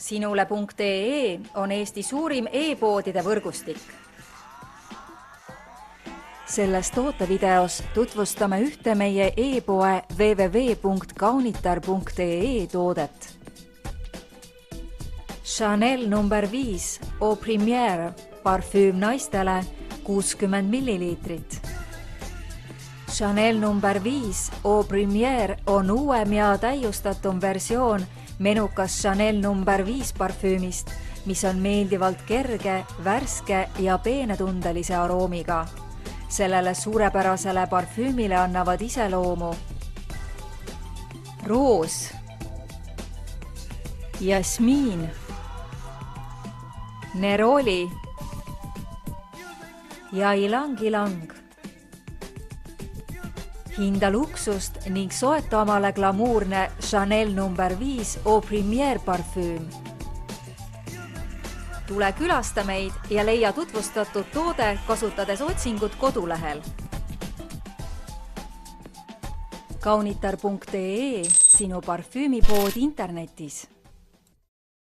Sinule.ee on Eesti suurim e-poodide võrgustik. Selles tootevideos tutvustame ühte meie e-poe www.kaunitar.ee toodet. Chanel nr 5 Eau Première parfüüm naistele 60 milliliitrit. Chanel nr 5 Eau Première on uuem ja täiustatum versioon menukas Chanel nr 5 parfüümist, mis on meeldivalt kerge, värske ja peenetundelise aroomiga. Sellele suurepärasele parfüümile annavad iseloomu roos, jasmiin, neroli ja ilang-ilang. Hinda luksust ning soeta omale glamuurne Chanel nr 5 Eau Première parfüüm. Tule külasta meid ja leia tutvustatud toode kasutades otsingut kodulehel. Kaunitar.ee, sinu parfüümipood internetis.